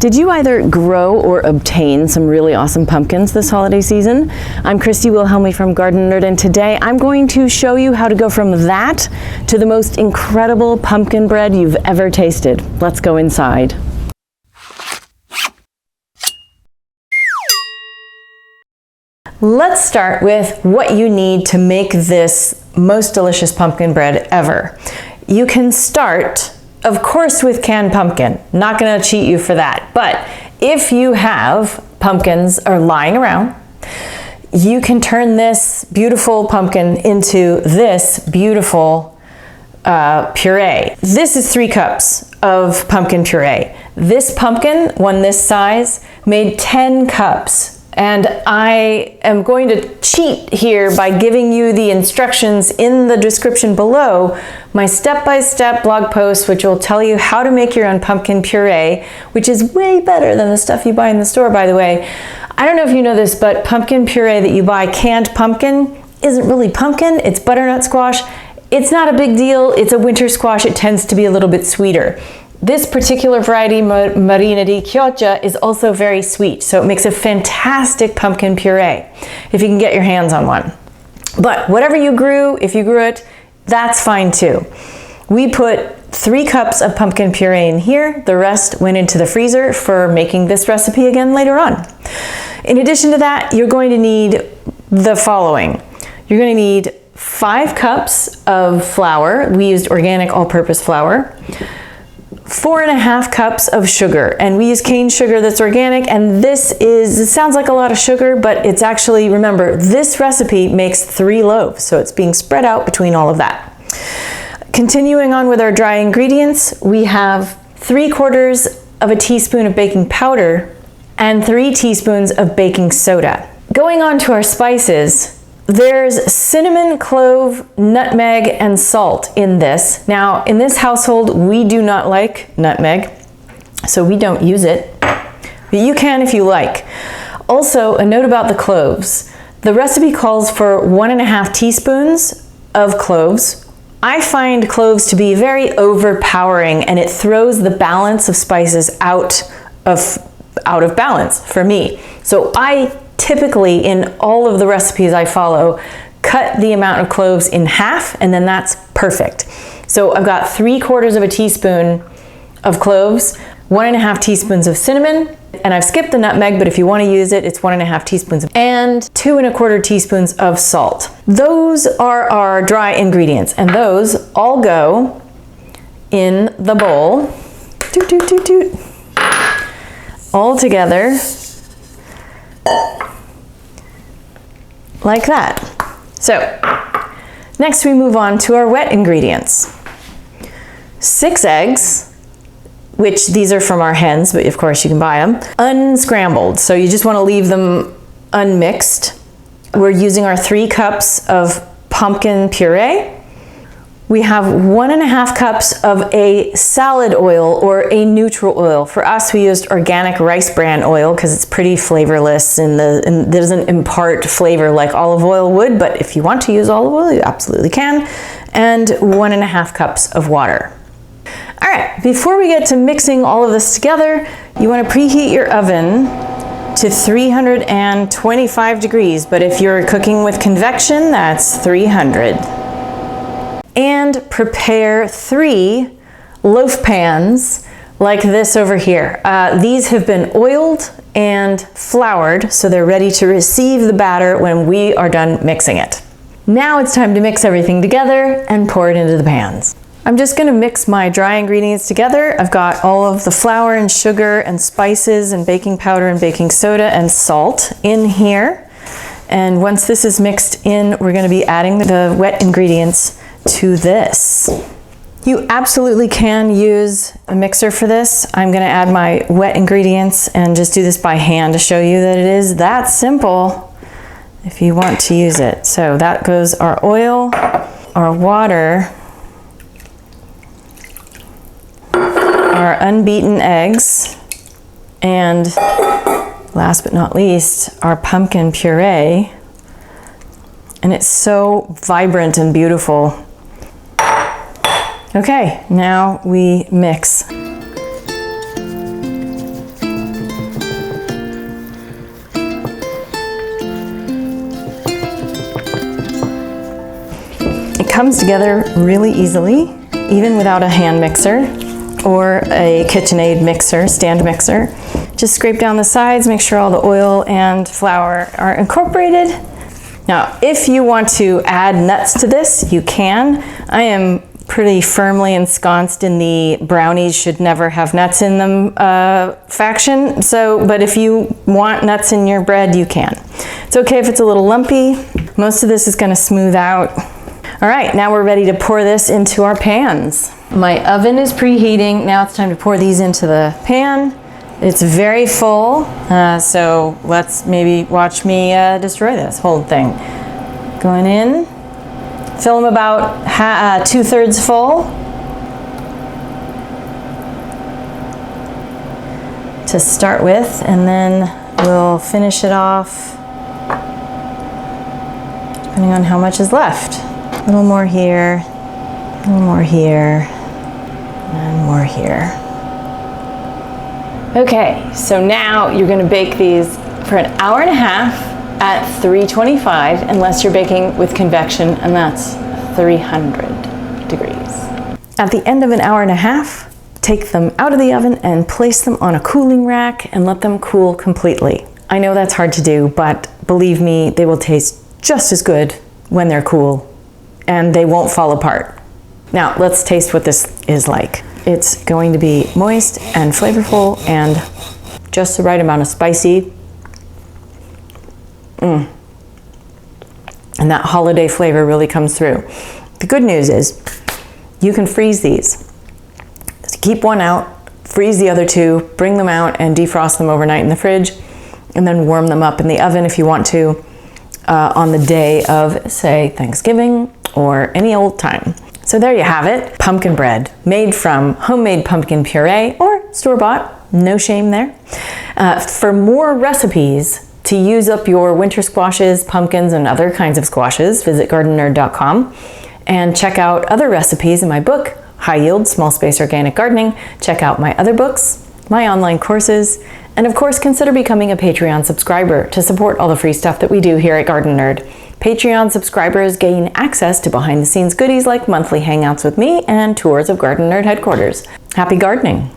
Did you either grow or obtain some really awesome pumpkins this holiday season? I'm Christy Wilhelmi from Gardenerd, and today I'm going to show you how to go from that to the most incredible pumpkin bread you've ever tasted. Let's go inside. Let's start with what you need to make this most delicious pumpkin bread ever. You can start, of course, with canned pumpkin. Not gonna cheat you for that. But if you have pumpkins are lying around, you can turn this beautiful pumpkin into this beautiful puree. This is 3 cups of pumpkin puree. This pumpkin, one this size, made 10 cups. And I am going to cheat here by giving you the instructions in the description below, my step-by-step blog post, which will tell you how to make your own pumpkin puree, which is way better than the stuff you buy in the store, by the way. I don't know if you know this, but pumpkin puree that you buy, canned pumpkin, isn't really pumpkin, it's butternut squash. It's not a big deal, it's a winter squash, it tends to be a little bit sweeter. This particular variety, Marina di Chioggia, is also very sweet, so it makes a fantastic pumpkin puree, if you can get your hands on one. But whatever you grew, if you grew it, that's fine too. We put 3 cups of pumpkin puree in here. The rest went into the freezer for making this recipe again later on. In addition to that, you're going to need the following. You're going to need 5 cups of flour. We used organic all-purpose flour. 4.5 cups of sugar, and we use cane sugar that's organic, and it sounds like a lot of sugar, but it's actually, remember, this recipe makes 3 loaves, so it's being spread out between all of that. Continuing on with our dry ingredients, we have 3/4 of a teaspoon of baking powder and 3 teaspoons of baking soda. Going on to our spices, there's cinnamon, clove, nutmeg, and salt in this. Now, in this household, we do not like nutmeg, so we don't use it, but you can if you like. Also, a note about the cloves. The recipe calls for 1.5 teaspoons of cloves. I find cloves to be very overpowering, and it throws the balance of spices out of balance for me. So I typically, in all of the recipes I follow, cut the amount of cloves in half, and then that's perfect. So I've got 3/4 of a teaspoon of cloves, 1.5 teaspoons of cinnamon, and I've skipped the nutmeg, but if you want to use it, it's 1.5 teaspoons, and 2.25 teaspoons of salt. Those are our dry ingredients, and those all go in the bowl, toot, toot, toot, toot, all together, like that. So, next we move on to our wet ingredients. 6 eggs, which these are from our hens, but of course you can buy them, unscrambled, so you just want to leave them unmixed. We're using our 3 cups of pumpkin puree. We have 1.5 cups of a salad oil or a neutral oil. For us, we used organic rice bran oil because it's pretty flavorless and it doesn't impart flavor like olive oil would, but if you want to use olive oil, you absolutely can. And 1.5 cups of water. All right, before we get to mixing all of this together, you want to preheat your oven to 325 degrees, but if you're cooking with convection, that's 300. And prepare 3 loaf pans like this over here. These have been oiled and floured, so they're ready to receive the batter when we are done mixing it. Now it's time to mix everything together and pour it into the pans. I'm just gonna mix my dry ingredients together. I've got all of the flour and sugar and spices and baking powder and baking soda and salt in here. And once this is mixed in, we're gonna be adding the wet ingredients to this. You absolutely can use a mixer for this. I'm gonna add my wet ingredients and just do this by hand to show you that it is that simple if you want to use it. So that goes our oil, our water, our unbeaten eggs, and last but not least, our pumpkin puree. And it's so vibrant and beautiful. Okay, now we mix. comes together really easily, even without a hand mixer or a KitchenAid mixer, stand mixer. Just scrape down the sides, make sure all the oil and flour are incorporated. Now, if you want to add nuts to this, you can. I am pretty firmly ensconced in the brownies should never have nuts in them faction. But if you want nuts in your bread, you can. It's okay if it's a little lumpy. Most of this is going to smooth out. All right, now we're ready to pour this into our pans. My oven is preheating. Now it's time to pour these into the pan. It's very full, so let's maybe watch me destroy this whole thing. Going in. Fill them about 2/3 full to start with, and then we'll finish it off depending on how much is left. A little more here, a little more here, and more here. Okay, so now you're going to bake these for an hour and a half at 325, unless you're baking with convection, and that's 300 degrees. At the end of an hour and a half, take them out of the oven and place them on a cooling rack and let them cool completely. I know that's hard to do, but believe me, they will taste just as good when they're cool, and they won't fall apart. Now, let's taste what this is like. It's going to be moist and flavorful and just the right amount of spicy. And that holiday flavor really comes through. The good news is you can freeze these. So keep one out, freeze the other two, bring them out and defrost them overnight in the fridge, and then warm them up in the oven if you want to on the day of, say, Thanksgiving or any old time. So there you have it, pumpkin bread made from homemade pumpkin puree or store-bought, no shame there. For more recipes to use up your winter squashes, pumpkins, and other kinds of squashes, visit gardenerd.com and check out other recipes in my book, High Yield Small Space Organic Gardening. Check out my other books, my online courses, and of course consider becoming a Patreon subscriber to support all the free stuff that we do here at Gardenerd. Patreon subscribers gain access to behind-the-scenes goodies like monthly hangouts with me and tours of Gardenerd headquarters. Happy gardening!